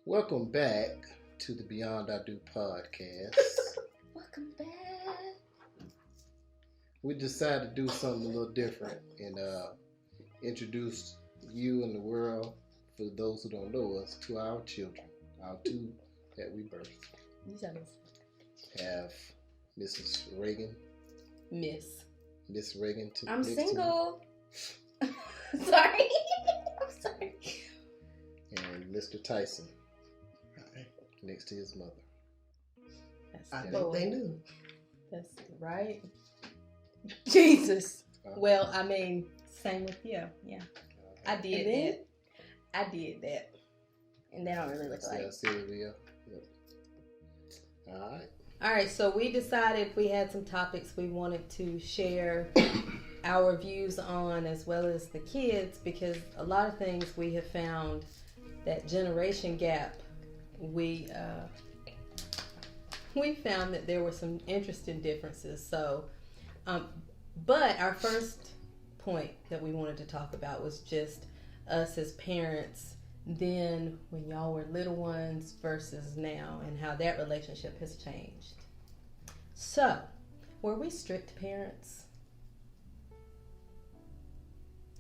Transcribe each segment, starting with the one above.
Welcome back to the Beyond I Do podcast. Welcome back. We decided to do something a little different and introduce you and the world, for those who don't know us, to our children, our two that we birthed. You sound Have Mrs. Reagan. Miss. Miss Reagan. I'm next to me, single. Sorry. I'm sorry. and Mr. Tyson next to his mother. That's I good. think they knew. That's right. Jesus. Well, I mean, same with you. Yeah. I did And then? that. I did that. And they don't really look alike. Sylvia. Yep. All right. All right, so we decided we had some topics we wanted to share our views on, as well as the kids, because a lot of things we have found that generation gap, we found that there were some interesting differences. So, but our first point that we wanted to talk about was just us as parents then when y'all were little ones versus now, and how that relationship has changed. So, were we strict parents?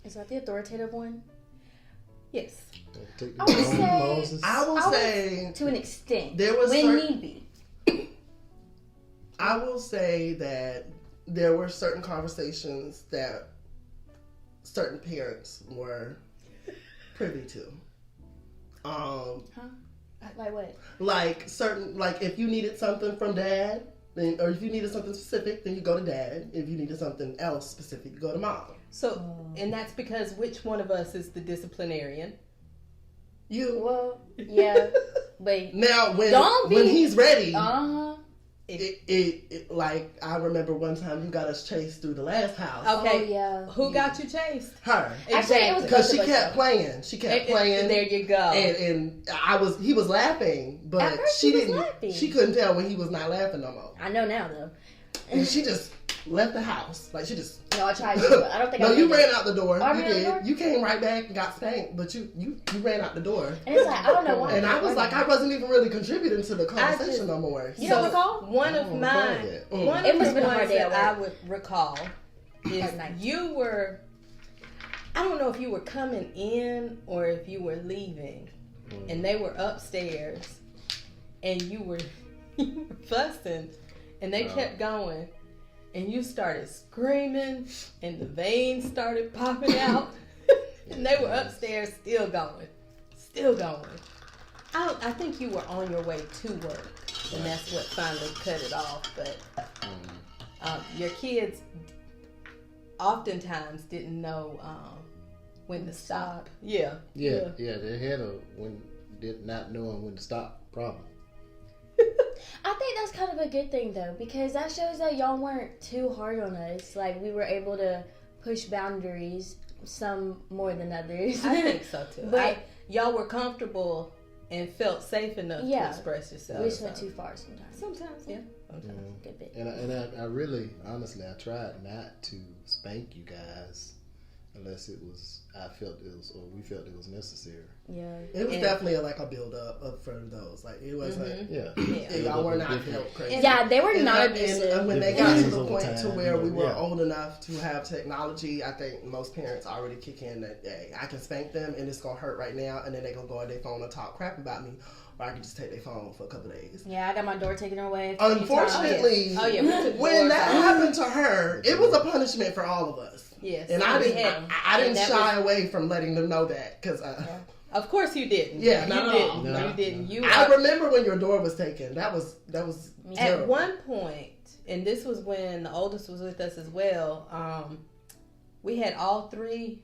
Is that the authoritative one? Yes. Take I would the say- Moses. I will say To an extent. there was when certain, need be. I will say that there were certain conversations that certain parents were privy to. Like what? Like certain, like if you needed something from dad, then, or if you needed something specific, then you go to dad. If you needed something else specific, you go to mom. So, and that's because which one of us is the disciplinarian? You. Well, yeah. But Now when Don't when be- he's ready, uh-huh. it like I remember one time you got us chased through the last house. Okay. Oh, yeah. Who got you chased? Her. Actually, it was Because she both of us, kept though. playing. She kept playing. There you go. And he was laughing, At but first she he was didn't. laughing. She couldn't tell when he was not laughing no more. I know now, though. And she just left the house. Like she just. No, I tried to, but I don't think No, I you did. ran out the door. Oh, I You ran out the did. door? You came right back and got spanked, but you ran out the door. And it's like, I don't know why. And I was like, I wasn't even really contributing to the conversation just- no more. You don't recall? One I of don't mine, recall that. one It of must the have been a hard ones day at that I work. would recall is At night. you were, I don't know if you were coming in or if you were leaving, and they were upstairs, and you were fussing, and they kept going, and you started screaming, and the veins started popping out, and they were upstairs still going. I think you were on your way to work, and that's what finally cut it off. But your kids oftentimes didn't know when to stop. Yeah. Yeah, they had not knowing when to stop problem. I think that's kind of a good thing though, because that shows that y'all weren't too hard on us. Like we were able to push boundaries, some more than others. I think so too. But- y'all were comfortable and felt safe enough to Yeah. express We yourself. just went too far sometimes. Sometimes, yeah. Good bit. And I really, honestly, I tried not to spank you guys unless I felt it was, or we felt it was necessary. Yeah. It was And- definitely like a build up for those. Like it wasn't. Yeah. Yeah. Y'all were not Different. felt crazy. Yeah, they were And, not and abusive. when they Different got to things the over point time, to where we were yeah. old enough to have technology, I think most parents already kick in that, hey, I can spank them and it's gonna hurt right now, and then they gonna go on their phone and talk crap about me, or I can just take their phone for a couple of days. Yeah, I got my door taken away. a few Unfortunately, Oh yeah. We took when doors that out. happened to her, it was a punishment for all of us. Yes. And I we didn't, had- I didn't and that shy was- away from letting them know that because Of course you didn't. Yeah, you not at didn't. all. No. You didn't. You I remember when your door was taken. That was Me At terrible. one point, and this was when the oldest was with us as well, we had all three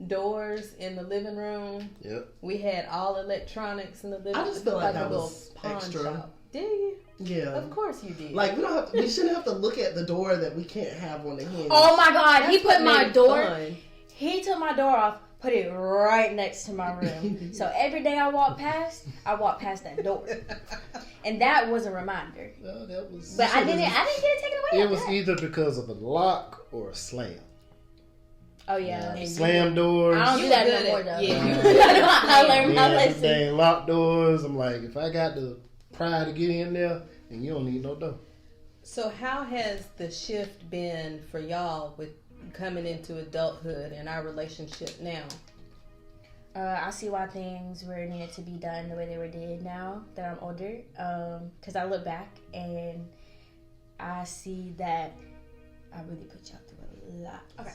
doors in the living room. Yep. We had all electronics in the living room. I just feel like a that little was pawn extra. shop. Did you? Yeah. Of course you did. Like we shouldn't have to look at the door that we can't have on the hinge. Oh my God, he That's what put my made it door. fun. He took my door off, put it right next to my room. So every day I walk past that door, and that was a reminder. No, that was. But I didn't get it taken away. It like was that. either because of a lock or a slam. Oh yeah. And Slam doors. I don't do You that good no more at- though. yeah, I learned my Then lesson. they lock doors. I'm like, if I got the pride to get in there, then you don't need no door. So how has the shift been for y'all with coming into adulthood and our relationship now? I see why things were needed to be done the way they were did now that I'm older. Because I look back and I see that I really put y'all through a lot. Okay.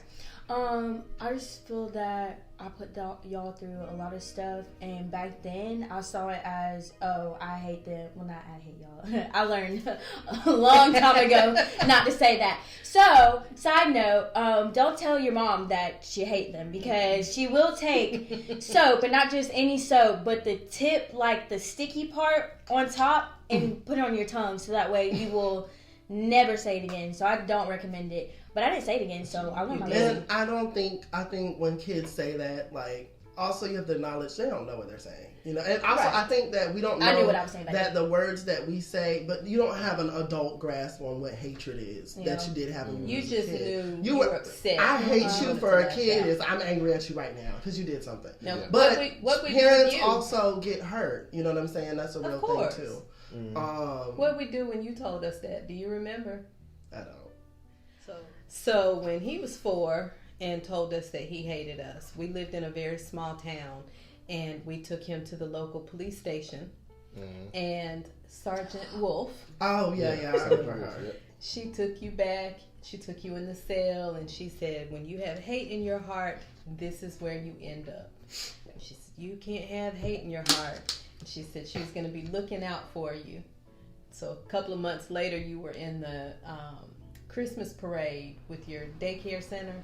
I just feel that I put y'all through a lot of stuff, and back then I saw it as, oh, I hate them. Well, not I hate y'all. I learned a long time ago not to say that. So, side note, don't tell your mom that you hate them, because she will take soap, and not just any soap, but the tip, like the sticky part on top, and put it on your tongue, so that way you will never say it again. So I don't recommend it. But I didn't say it again, so I learned my lesson. And I think when kids say that, like, also you have to acknowledge they don't know what they're saying. You know, and also Right. I think that we don't know I knew what I was saying back that the words that we say, but you don't have an adult grasp on what hatred is Yeah. that you did have when You was a just kid. knew You you were were upset. I hate You you wanted for to a lash kid out. is I'm angry at you right now because you did something. Now, Yeah. But what we do with parents you? also get hurt. You know what I'm saying? That's a Of real course. thing too. Mm. What we do when you told us that? Do you remember? I don't. So when he was 4 and told us that he hated us, we lived in a very small town, and we took him to the local police station. And Sergeant Wolf, Oh yeah, I remember her. she took you back. She took you in the cell, and she said, "When you have hate in your heart, this is where you end up." She said, "You can't have hate in your heart." And she said she was going to be looking out for you. So a couple of months later, you were in the Christmas parade with your daycare center.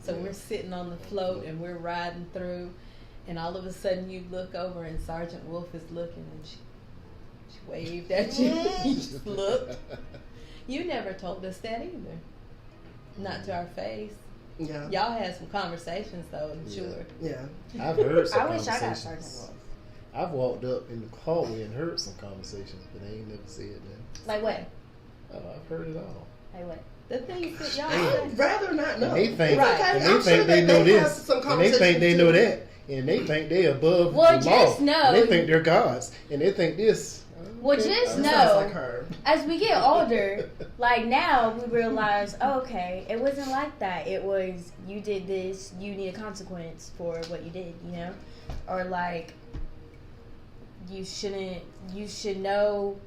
So we're sitting on the float and we're riding through, and all of a sudden you look over and Sergeant Wolf is looking, and she waved at you. You just looked. You never told us that either. Not to our face. Yeah. Y'all had some conversations though, I'm Yeah. sure. Yeah. I've heard some I wish I got conversations. Sergeant Wolf. I've walked up in the hallway and heard some conversations, but I ain't never said that. Like what? Oh, I've heard it all. Like what? The things that y'all I'd say. rather not know. And they think, Right. and I'm they think sure they that know they have this, some and they think they conversations know too. that, and they think they above Well, the just law. know- And they think they're gods, and they think this. Well, Okay. just That know, sounds like her. as we get older, like now we realize, oh, okay, it wasn't like that. It was, you did this, you need a consequence for what you did, you know? Or like, you should know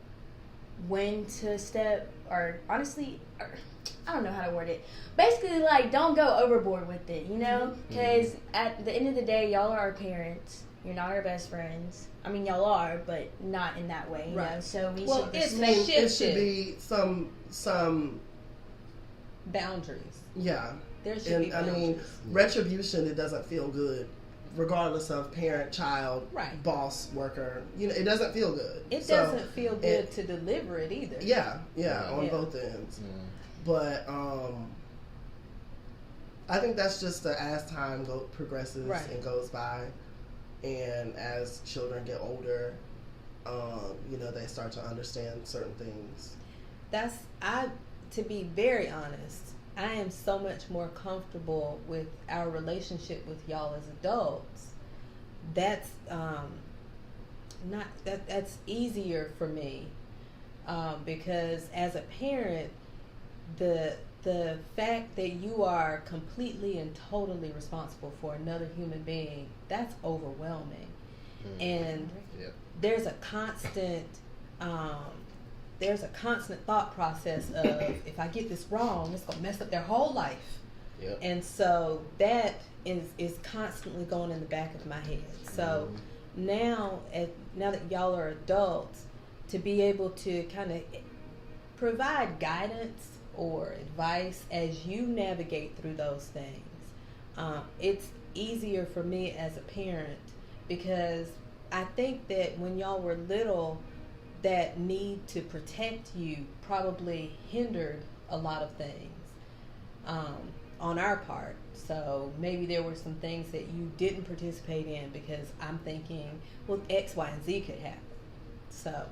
when to step, or honestly, I don't know how to word it. Basically, like, don't go overboard with it, you know? Because at the end of the day, y'all are our parents. You're not our best friends. I mean, y'all are, but not in that way, you know? Right. So we Well, should it's respect. It should shifted. be some Boundaries. yeah. There should And be I boundaries. mean, retribution, it doesn't feel good, regardless of parent, child, Right. boss, worker. You know, it doesn't feel good. It So, doesn't feel good to deliver it either. Yeah, Yeah. on Yeah. both ends. Mm. But I think that's just as time progresses Right. and goes by, and as children get older, you know, they start to understand certain things. To be very honest, I am so much more comfortable with our relationship with y'all as adults. That's that's easier for me, because as a parent, the fact that you are completely and totally responsible for another human being, that's overwhelming. And Yep. there's a constant thought process of, if I get this wrong, it's gonna mess up their whole life. Yep. And so that is constantly going in the back of my head. So now that y'all are adults, to be able to kind of provide guidance or advice as you navigate through those things, it's easier for me as a parent, because I think that when y'all were little, that need to protect you probably hindered a lot of things on our part. So maybe there were some things that you didn't participate in because I'm thinking, well, X, Y, and Z could happen. So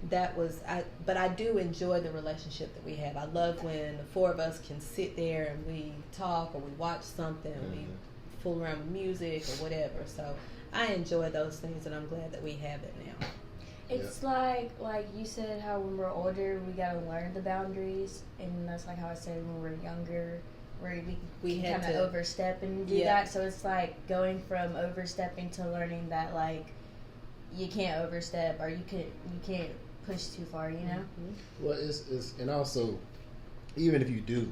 but I do enjoy the relationship that we have. I love when the four of us can sit there and we talk or we watch something, we fool around with music or whatever. So I enjoy those things, and I'm glad that we have it now. It's like you said, how when we're older we gotta learn the boundaries, and that's like how I said when we're younger, where we had kind to of overstep and do that. So it's like going from overstepping to learning that like you can't overstep or you can't push too far, you know. Well, it's and also, even if you do,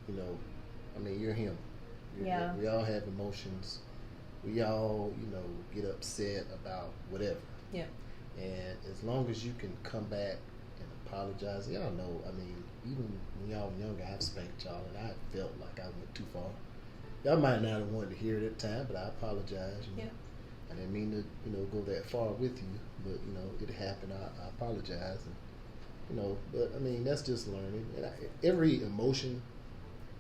you know, I mean, you're him. Yeah. We all have emotions. We all, you know, get upset about whatever. Yeah. And as long as you can come back and apologize, y'all know, I mean, even when y'all were younger, I've spanked y'all, and I felt like I went too far. Y'all might not have wanted to hear it at the time, but I apologize. You know. I didn't mean to, you know, go that far with you, but, you know, it happened. I apologize. And, you know, but, I mean, that's just learning. And every emotion,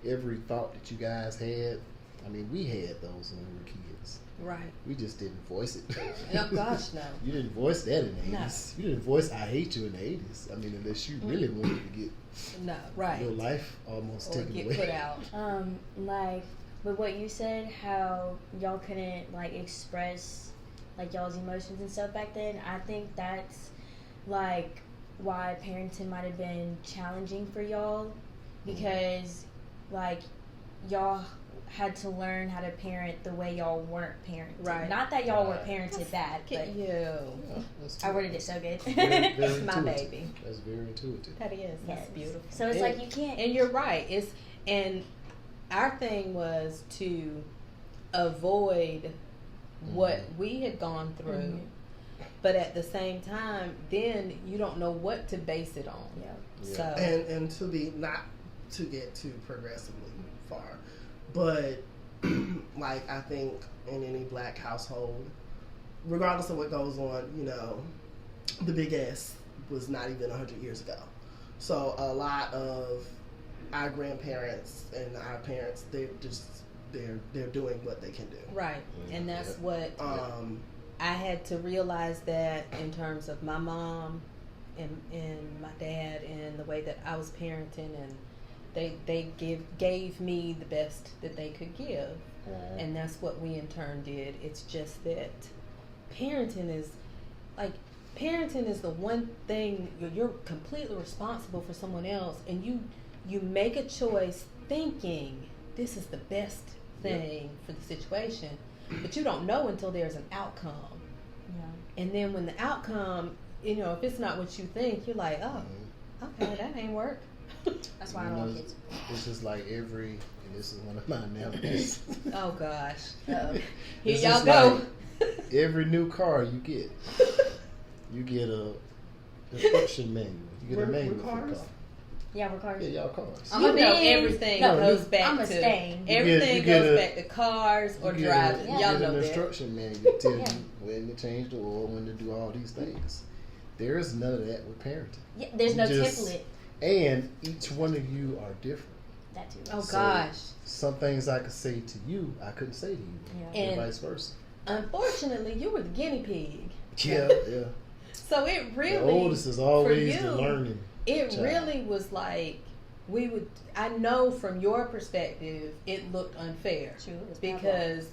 every thought that you guys had, I mean, we had those when we were kids. Right. We just didn't voice it. Oh, gosh, no. You didn't voice that in the No. 80s. You didn't voice I hate you in the 80s. I mean, unless you really wanted to get No, right. your life almost Or taken get away. put out. Like with what you said, how y'all couldn't like express like y'all's emotions and stuff back then. I think that's like why parenting might have been challenging for y'all, because like y'all had to learn how to parent the way y'all weren't parented. Right. Not that y'all were parented bad, Look but at you. Yeah, that's I worded it so good. very, very My intuitive. baby. That's very intuitive. That is. That's Yes. beautiful. So it's And- like you can't. And you're right. And our thing was to avoid what we had gone through, Mhm. but at the same time, then you don't know what to base it on. Yeah. Yeah. So And to be not to get too progressively far, but like I think in any black household, regardless of what goes on, you know, the big S was not even 100 years ago. So a lot of our grandparents and our parents, they're doing what they can do. right, and that's what Um, I had to realize, that in terms of my mom and my dad and the way that I was parenting, and they gave me the best that they could give, and that's what we in turn did. It's just that parenting is the one thing you're completely responsible for someone else, and you make a choice thinking this is the best thing for the situation, but you don't know until there's an outcome. Yeah. And then when the outcome, you know, if it's not what you think, you're like, oh, okay, that ain't work. That's why I You don't know, want kids. It's just like and this is one of my analogies. Oh gosh. Uh-oh. Here It's y'all just go. Every new car you get a instruction manual. You get a We're manual for cars? the car. Yeah, we're cars. Yeah, y'all cars. I'm You a know man. everything No, goes back I'm a to stain. everything You get goes a- back to cars or You get driving. Yeah. You Y'all get know an that. instruction manual to tell Yeah. you when to change the oil, when to do all these things. There is none of that with parenting. Yeah, there's no You just- template. And each one of you are different. That too. Oh So- gosh. Some things I could say to you, I couldn't say to you, Yeah. and And- vice versa. Unfortunately, you were the guinea pig. Yeah, yeah. So it really The oldest is always you, the learning. It child. really was like I know from your perspective it looked unfair. True, it's my Because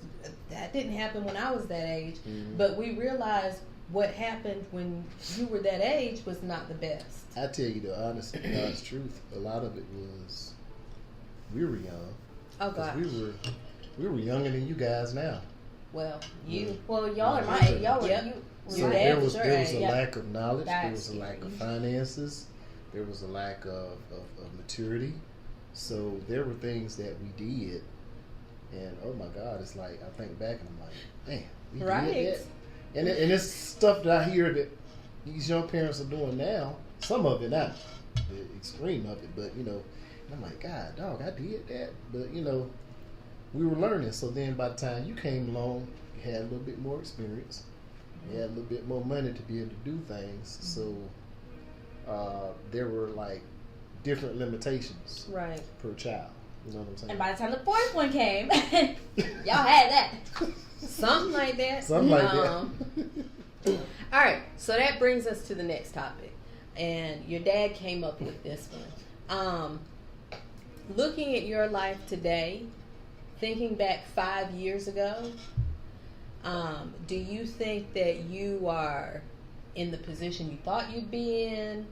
that didn't happen when I was that age. Mhm. But we realized what happened when you were that age was not the best. I tell you the honest God's truth. A lot of it was we were young. Oh 'Cause God. we were younger than you guys now. Well, you Well, y'all are my Yeah. age. Y'all were Yep. you. So Your there dad was was your there was a age. Yep. lack of knowledge. There That's was a lack of scary. finances. There was a lack of maturity. So there were things that we did, and oh my God, it's like I think back and I'm like, man, we Right. did that. And it's stuff that I hear that these young parents are doing now. Some of it, not the extreme of it, but you know, and I'm like, God, dog, I did that. But you know, we were learning. So then, by the time you came along, you had a little bit more experience. You had a little bit more money to be able to do things. So there were like different limitations right. per child. You know what I'm saying? And by the time the fourth one came, y'all had that. Something like that. Something like All right, so that brings us to the next topic. and your dad came up with this one. Looking at your life today, thinking back 5 years ago, do you think that you are in the position you thought you'd be in?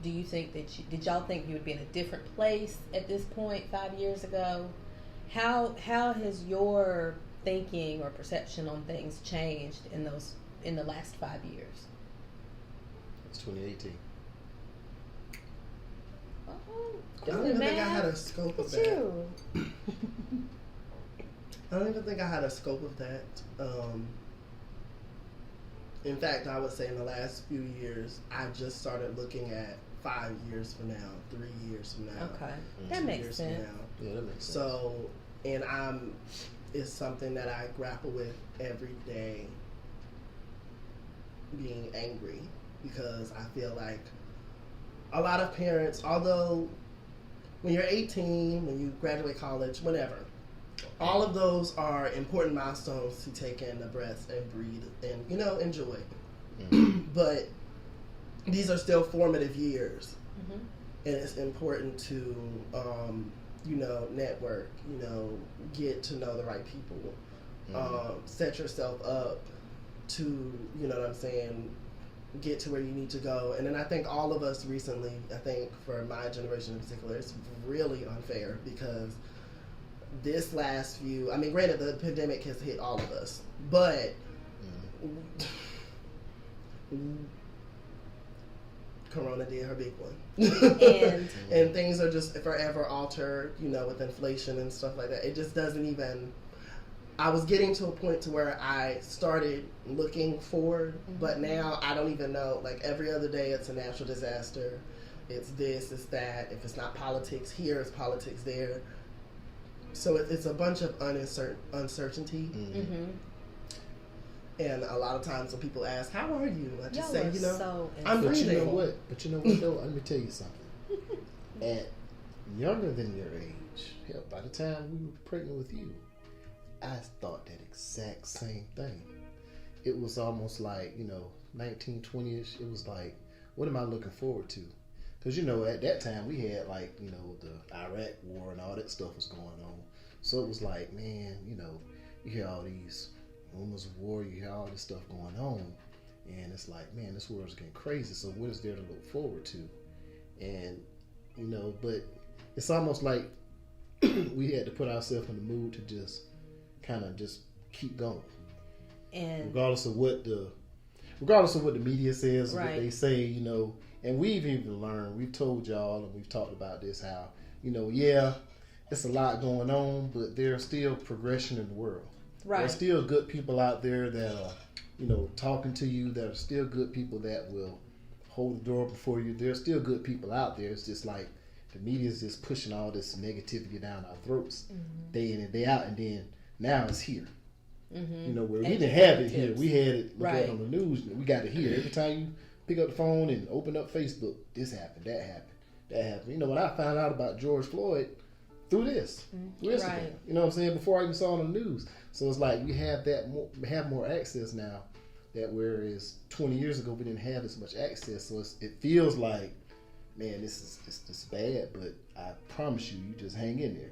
Do you think that did y'all think you would be in a different place at this point 5 years ago? How has your thinking or perception on things changed in the last 5 years? It's 2018. Oh, I don't even think I had a scope of that. you. I don't even think I had a scope of that. In fact, I would say in the last few years, I just started looking at 5 years from now, 3 years from now. Okay, Mm-hmm. that 2 makes years sense. From now. Yeah, that makes sense. So, and it's something that I grapple with every day, being angry, because I feel like a lot of parents, although when you're 18, when you graduate college, whatever, all of those are important milestones to take in a breath and breathe and, enjoy. But these are still formative years. Mm-hmm. And it's important to, network, get to know the right people, set yourself up to, get to where you need to go. And then I think all of us recently, for my generation in particular, it's really unfair because this last few, granted the pandemic has hit all of us, but Corona did her big one. And things are just forever altered, with inflation and stuff like that. It just doesn't even, I was getting to a point to where I started looking forward, but now I don't even know, like every other day it's a natural disaster. It's this, it's that. If it's not politics here, it's politics there. So it's a bunch of uncertainty. And a lot of times when people ask, how are you? I just say, I'm But breathing. you know what? Though? Let me tell you something. At younger than your age, hell, by the time we were pregnant with you, I thought that exact same thing. It was almost like, 1920-ish. It was like, what am I looking forward to? Because, at that time we had the Iraq war and all that stuff was going on. So it was like, man, you hear all these rumors of war, you hear all this stuff going on. And it's like, man, this world's getting crazy. So what is there to look forward to? And, but it's almost like we had to put ourselves in the mood to just kind of just keep going. And regardless of what the media says, right. What they say, and we've even learned, we've told y'all and we've talked about this, how, it's a lot going on, but there's still progression in the world. Right. There's still good people out there that are, talking to you. There are still good people that will hold the door before you. There's still good people out there. It's just like the media is just pushing all this negativity down our throats day in and day out. And then now it's here. Where we didn't have it here. We had it look at on the news. We got it here. Every time you pick up the phone and open up Facebook, this happened, that happened, that happened. When I found out about George Floyd, through this, through Instagram. Right. You know what I'm saying? Before I even saw it on the news. So it's like we have more access now. That whereas 20 years ago we didn't have as much access. So it feels like, man, this is bad. But I promise you, you just hang in there.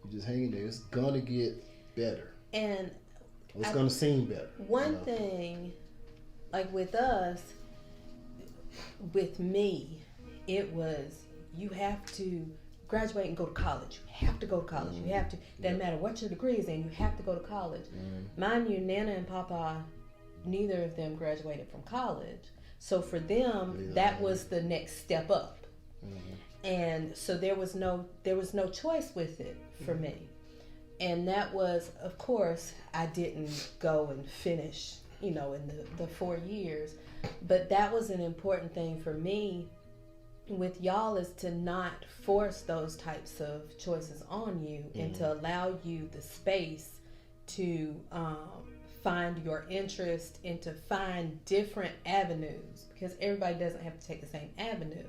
You just hang in there. It's gonna get better. And it's gonna seem better. One thing, like with us, with me, it was you have to graduate and go to college. You have to go to college. You have to. Doesn't matter what your degree is in. You have to go to college. Mind you, Nana and Papa, neither of them graduated from college. So for them, that was the next step up. And so there was no choice with it for me. And that was, of course, I didn't go and finish, in the 4 years. But that was an important thing for me with y'all, is to not force those types of choices on you and to allow you the space to find your interest and to find different avenues, because everybody doesn't have to take the same avenue.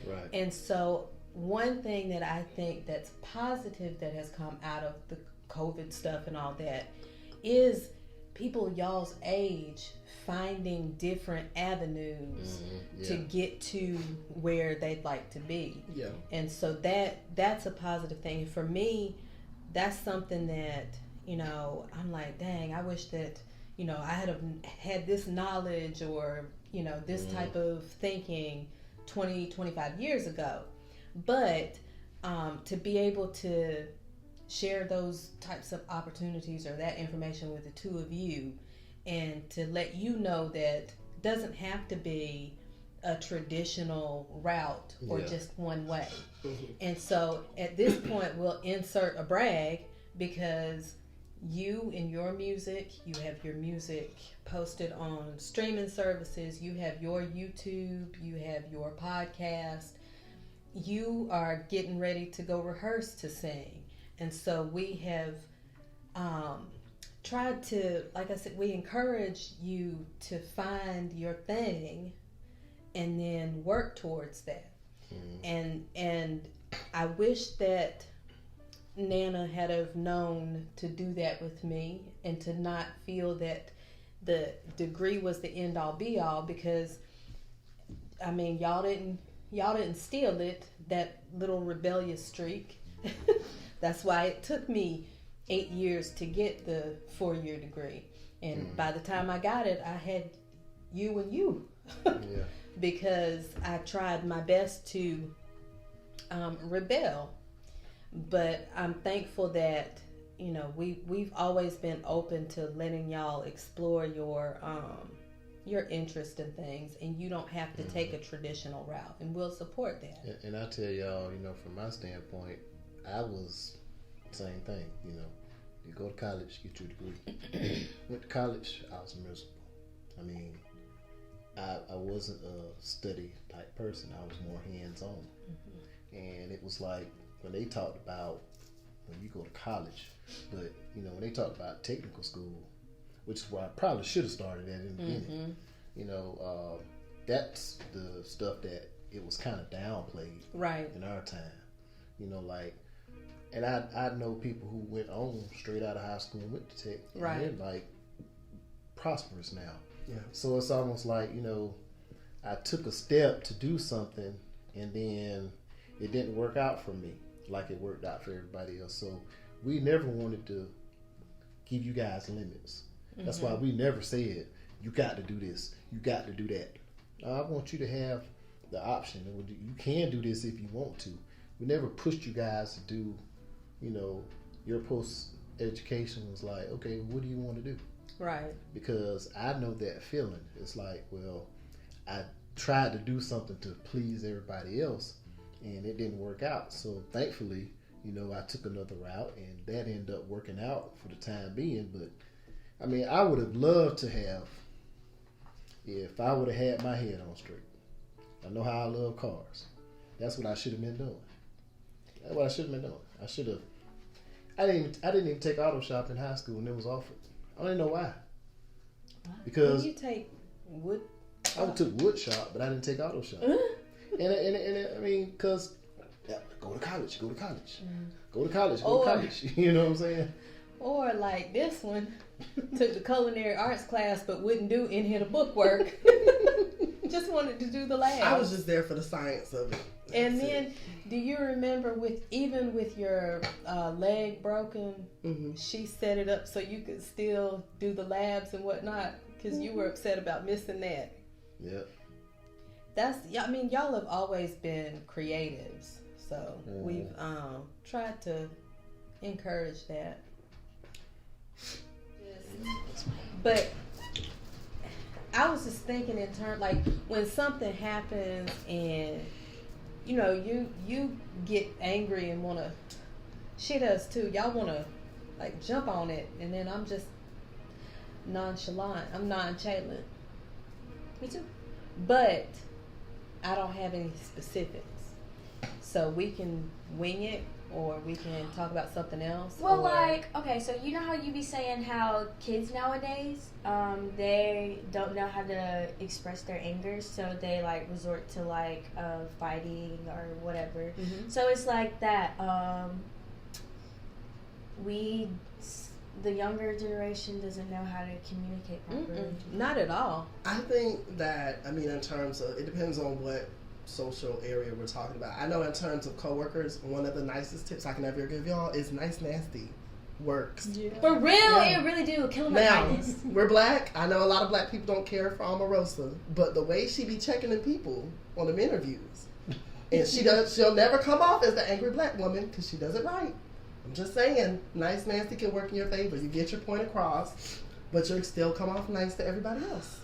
Right. And so one thing that I think that's positive that has come out of the COVID stuff and all that is people y'all's age finding different avenues to get to where they'd like to be. Yeah. And so that's a positive thing. For me, that's something that, you know, I'm like, dang, I wish that, you know, I had this knowledge or, you know, this type of thinking 20, 25 years ago. But to be able to share those types of opportunities or that information with the two of you, and to let you know that doesn't have to be a traditional route or just one way. And so at this point, we'll insert a brag, because you and your music, you have your music posted on streaming services, you have your YouTube, you have your podcast, you are getting ready to go rehearse to sing. And so we have tried to, like I said, we encourage you to find your thing and then work towards that. And I wish that Nana had have known to do that with me, and to not feel that the degree was the end all be all, because I mean, y'all didn't steal it, that little rebellious streak. That's why it took me 8 years to get the 4-year degree. And by the time I got it, I had you and you. Because I tried my best to rebel. But I'm thankful that, you know, we've always been open to letting y'all explore your interest in things, and you don't have to take a traditional route, and we'll support that. And I tell y'all, you know, from my standpoint, I was same thing. You know, you go to college, get your degree. Went to college, I was miserable. I mean, I wasn't a study type person. I was more hands-on. And it was like when they talked about when you go to college, but you know, when they talked about technical school, which is where I probably should have started at in the beginning. You know, that's the stuff that it was kind of downplayed in our time. You know, like, and I know people who went on straight out of high school and went to tech, and they're like prosperous now. Yeah. So it's almost like, you know, I took a step to do something, and then it didn't work out for me like it worked out for everybody else. So we never wanted to give you guys limits. That's why we never said, you got to do this, you got to do that. I want you to have the option. You can do this if you want to. We never pushed you guys to do, you know, your post-education was like, okay, what do you want to do? Right. Because I know that feeling. It's like, well, I tried to do something to please everybody else, and it didn't work out. So thankfully, you know, I took another route, and that ended up working out for the time being. But I mean, I would have loved to have, if I would have had my head on straight. I know how I love cars. That's what I should have been doing. That's what I should have been doing. I should have. I didn't even take auto shop in high school, and it was offered. I don't even know why. Because you take wood. I took wood shop, but I didn't take auto shop. and I mean, because go to college. Go to college. You know what I'm saying? Or like this one, took the culinary arts class, but wouldn't do any of the book work. Just wanted to do the lab. I was just there for the science of it. And then, do you remember with your leg broken, she set it up so you could still do the labs and whatnot, because you were upset about missing that. Yep. I mean, y'all have always been creatives, so we've tried to encourage that. But I was just thinking in terms, like, when something happens and, you know, you get angry and want to, she does too. Y'all want to, like, jump on it, and then I'm just nonchalant. I'm nonchalant. Me too. But I don't have any specifics. So we can wing it, or we can talk about something else. Well, or... like, okay, so you know how you be saying how kids nowadays, they don't know how to express their anger, so they, like, resort to, like, fighting or whatever. So it's like that. We the younger generation doesn't know how to communicate properly. Not at all. I think that, I mean, in terms of, it depends on what social area we're talking about. I know in terms of coworkers, one of the nicest tips I can ever give y'all is nice nasty works. For real, Yeah. it really do. Kill 'em with Now, kindness. we're black. I know a lot of black people don't care for Omarosa, but the way she be checking in people on them interviews, and she'll never come off as the angry black woman because she does it right. I'm just saying, nice nasty can work in your favor. You get your point across, but you still come off nice to everybody else.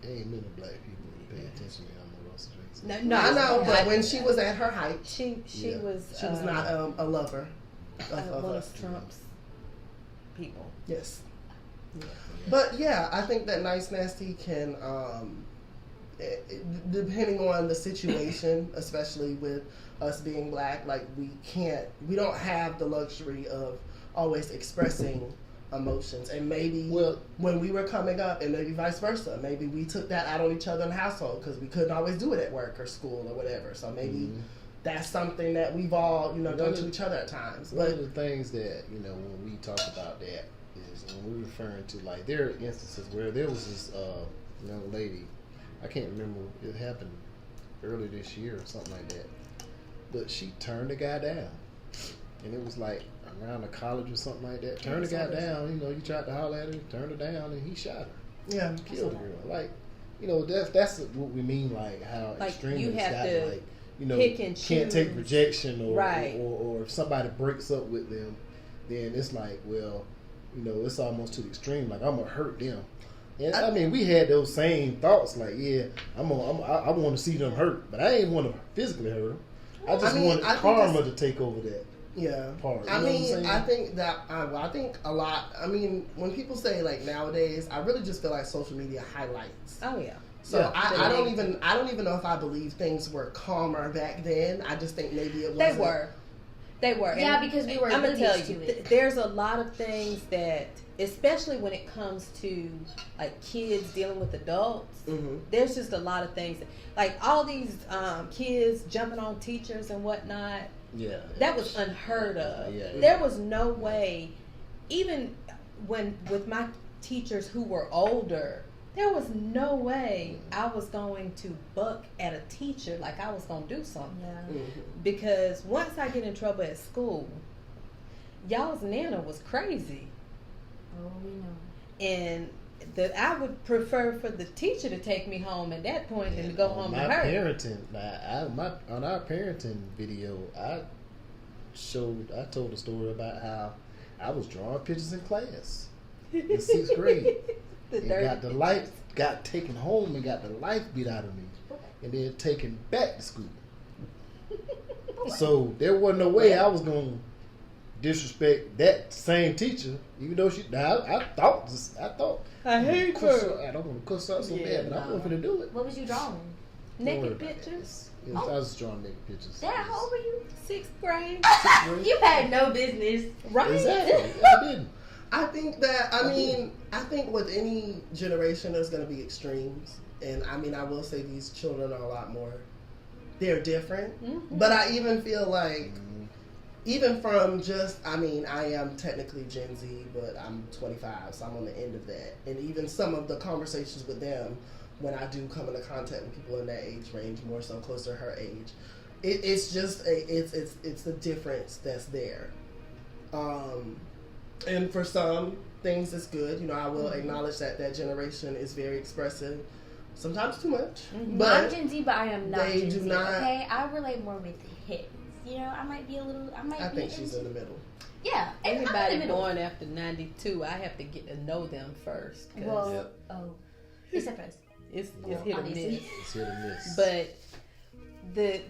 There ain't many black people that pay attention to Omarosa Drakes. No, I know, but when she was at her height, she Yeah. was not a lover of one us. of Trump's people. Yes. But yeah, I think that nice nasty can, depending on the situation, especially with us being black, like we don't have the luxury of always expressing emotions. And maybe when we were coming up, and maybe vice versa, maybe we took that out on each other in the household because we couldn't always do it at work or school or whatever. So maybe that's something that we've all, done to each other at times. One But of the things that, when we talk about that is when we're referring to, like, there are instances where there was this young lady, I can't remember, it happened early this year or something like that, but she turned the guy down. And it was like around the college or something like that. Turned the guy down, you tried to holler at her, turned her down, and he shot her. yeah, Killed the girl. Like, that's what we mean, like how Like, extremists you have got to like, pick and can't take choose. rejection or, Right. or if somebody breaks up with them, then it's like, well, it's almost to the extreme. Like, I'm gonna hurt them. And I mean, we had those same thoughts. Like, yeah, I want to see them hurt, but I ain't want to physically hurt them. I just wanted I think karma to take over that yeah. part. I You know what I'm mean, saying? I think that I think a lot. I mean, when people say like nowadays, I really just feel like social media highlights. Oh yeah. So Yeah. I don't even know if I believe things were calmer back then. I just think maybe it They wasn't. They were. Yeah, And because we were I'm gonna tell oblivious you, to it. there's a lot of things that, especially when it comes to like kids dealing with adults, Mhm. there's just a lot of things. Like all these kids jumping on teachers and whatnot. Yeah. That was unheard of. Yeah. There was no way, even when with my teachers who were older, there was no way I was going to buck at a teacher like I was going to do something. Yeah. Mhm. Because once I get in trouble at school, y'all's nana was crazy. Oh, we know. And I would prefer for the teacher to take me home at that point than to go home my with her. parenting, on our parenting video, I told a story about how I was drawing pictures in class in 6th grade. The And dirty got taken home and got the life beat out of me, and then taken back to school. So there wasn't no way I was gonna disrespect that same teacher, even though I thought I hate her. I don't want to cuss out so Yeah, bad, but I nah. wasn't gonna do it. What was you drawing? Don't worry Naked about that. pictures. Yeah, I was drawing naked pictures. Dad, how old were you? 6th grade. You had no business. Right? Exactly. I didn't. I think that I think with any generation there's going to be extremes, and I mean I will say these children are a lot more. They're different, Mhm. but I even feel like. Even from I am technically Gen Z, but I'm 25, so I'm on the end of that. And even some of the conversations with them, when I do come into contact with people in that age range, more so close to her age, it's just it's the difference that's there. And for some things, it's good. I will acknowledge that generation is very expressive, sometimes too much. I'm But Gen Z, but I am not they Gen do Z. not- Okay, I relate more with hits. I might be a little. I think she's in the middle. Yeah, and I'm in Anybody the middle. born after 92, I have to get to know them first. 'Cause Well, Yep. oh, except for us. it's well, hit or obviously. miss. It's hit or miss. But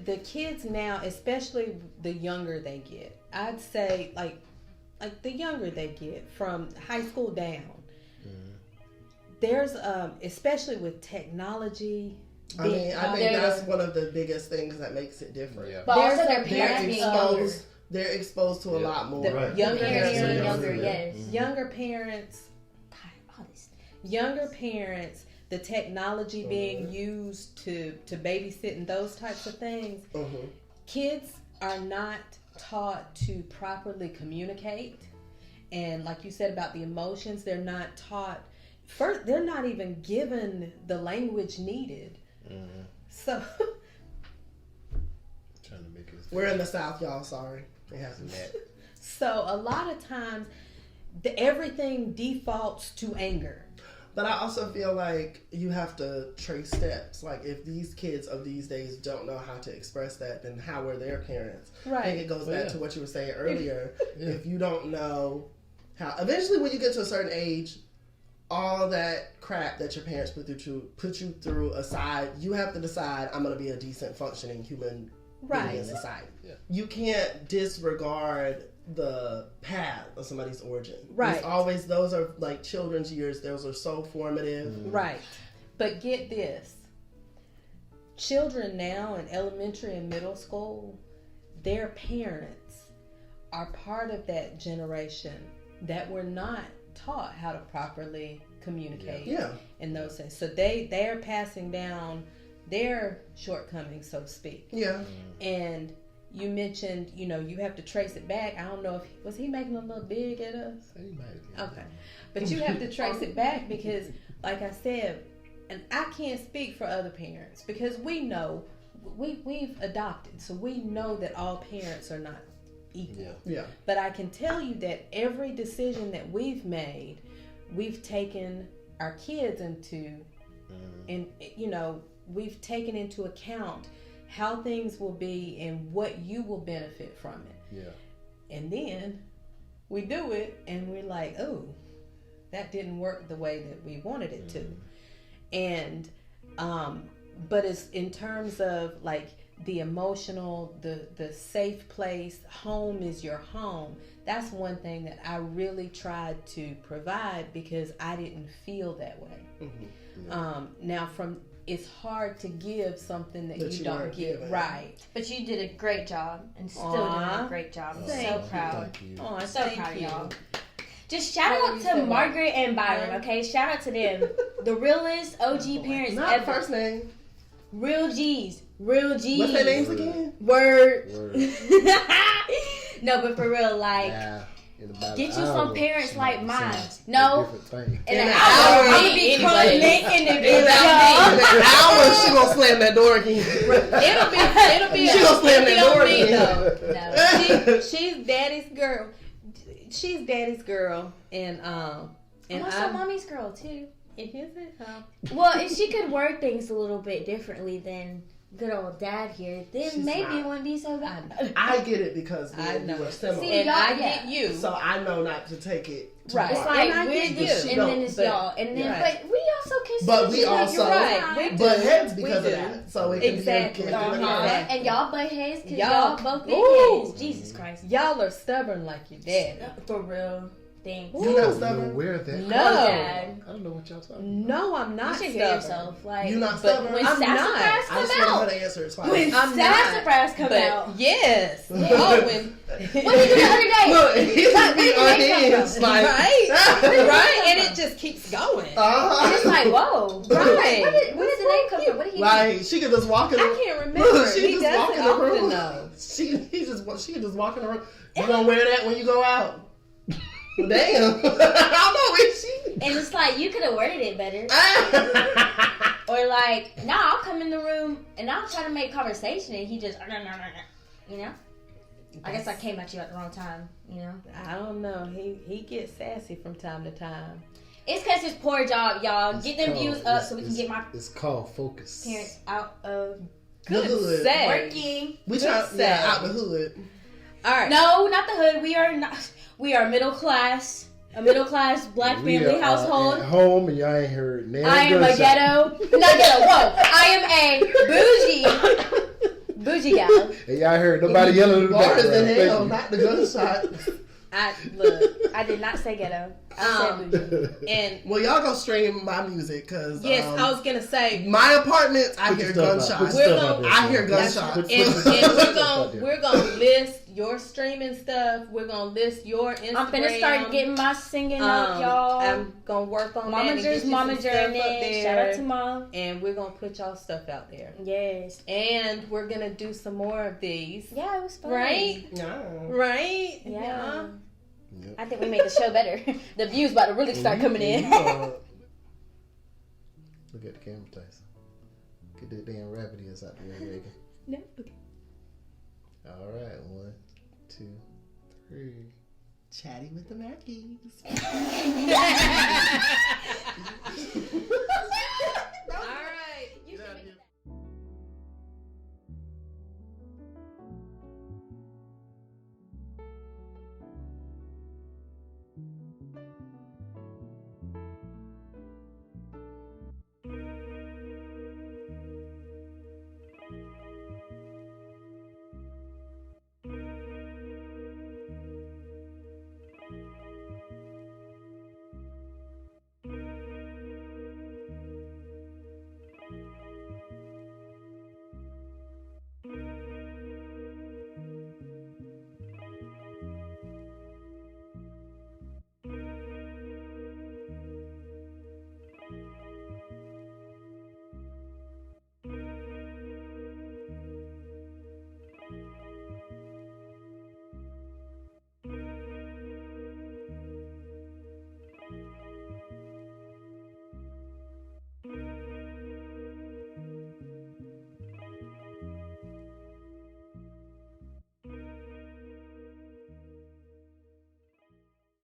the kids now, especially the younger they get, I'd say like the younger they get from high school down, there's especially with technology. I mean, I think They're- that's one of the biggest things that makes it different. Yeah. But There's also their a- parents being younger. They're exposed to a Yeah. lot more. The Right. younger Parents parents, being younger, Yeah. yes. younger parents, God, all this. younger parents, the technology being used to babysit and those types of things. Mhm. Kids are not taught to properly communicate, And like you said about the emotions, they're not taught. First, they're not even given the language needed. Mm-hmm. So Trying to make it. We're in the South, y'all. Sorry, it hasn't. So a lot of times, everything defaults to anger. But I also feel like you have to trace steps. Like, if these kids of these days don't know how to express that, then how were their parents? I think it goes back to what you were saying earlier. If you don't know how, eventually when you get to a certain age, all that crap that your parents put you through aside, you have to decide, I'm going to be a decent functioning human being in society. Yeah. You can't disregard the path of somebody's origin. Right. It's always, those are like children's years. Those are so formative. Right. But get this. Children now in elementary and middle school, their parents are part of that generation that were not taught how to properly communicate in those things. So they're passing down their shortcomings, so to speak. Yeah. And you mentioned, you have to trace it back. I don't know if was he making a little big at us? He might have. Okay. But you have to trace it back because, like I said, and I can't speak for other parents because we know, we've adopted, so we know that all parents are not equal. Yeah. But I can tell you that every decision that we've made, we've taken our kids into, and we've taken into account how things will be and what you will benefit from it. Yeah. And then we do it and we're like, oh, that didn't work the way that we wanted it to. And but it's in terms of like the emotional, the safe place, home is your home. That's one thing that I really tried to provide because I didn't feel that way. Now it's hard to give something that you don't weren't get given. right. But you did a great job and still Aw. doing a great job. I'm Thank so you. proud. Thank you. Oh, So thank proud of you. y'all. Just shout How out you to say Margaret and Byron, Huh? okay? Shout out to them. The realest OG parents Not ever. first name. Real G's. Real G's. What's their names again? Word. Word. No, but for real, like, Nah, in about get an you some hour, parents she like might mine. say a No. different thing. in In an an hour, hour. I'm gonna be Anyway. licking the In bitch, an y'all. hour, she gonna slam that door again. It'll be She gonna slam that on door me again. though. No. She's daddy's girl. She's daddy's girl, and I'm and also I'm. mommy's girl, too. Is it? Well, if she could word things a little bit differently than good old dad here, then She's maybe not. it wouldn't be so bad. I get it because I we know. were similar. See, And y'all- I yeah. get you. So I know not to take it too Right. It's far. like And I we're get you, you. and No, then it's but- y'all, and then right. but we also consider But we you also You're right. We butt do. heads We because do. of that. So it can Exactly. be Uh-huh. And y'all butt heads because Y'all- y'all both big Ooh. heads. Jesus Christ. Y'all are stubborn like your daddy. For real. Thanks. You're not You're stubborn. aware of that? No. Dad. I don't know what y'all talking about. No, I'm You not should stubborn. hear yourself. Like, You're not But stubborn. when I'm not. sassafras I come just want out. her to answer it twice. When I'm sassafras come but out. yes. Yeah. Oh, when. What did you do the other day? Look, he's Where be did they come unhinged. from? Like, Right, and it just keeps going. And it's like, whoa. Right. Where did the name come from? What did he do? Like she could just walk in the I can't remember. Look, she He just walk doesn't in the room. often know. She can just walk in the room. You gonna wear that when you go out? Damn. I don't know where she. And it's like, you could have worded it better. Or like, I'll come in the room and I'll try to make conversation and he just, you know? I guess I came at you at the wrong time, you know? I don't know. He gets sassy from time to time. It's because it's poor job, y'all. It's Get them called- views up it's- so we can it's- get my It's called focus. parents out of The hood. Say. working. We Good try say. out the hood. All right. No, not the hood. We are not. We are middle class. A middle class black We family are, household. At home, and y'all ain't heard. I am a ghetto. Not ghetto. Whoa. I am a bougie gal. And y'all heard nobody yelling in the Bars background. in Thank hell, you. not the gunshot. Look. I did not say ghetto. I said bougie. And Well, y'all go stream my music because yes, I was gonna say my apartment. I Put hear your stuff out. gunshots. Put We're your stuff gonna- out there, I hear son. gunshots. Put- and put- put we're stuff out there. gonna list your streaming stuff. We're gonna list your Instagram. I'm finna start getting my singing up, y'all. I'm gonna work on that. Mama and get Drew's you Mama some stuff up Journey. there. Shout out to Mom. And we're gonna put y'all stuff out there. Yes. And we're gonna do some more of these. Yeah, it was fun. Right? Yeah. Right? Yeah. Yep. I think we made the show better. The views about to really start coming in. Look at the camera, Tyson. Get that damn rabbit ears out the way, Reagan. No. Okay. All right, 1, 2, 3. Chatting with the Mackies.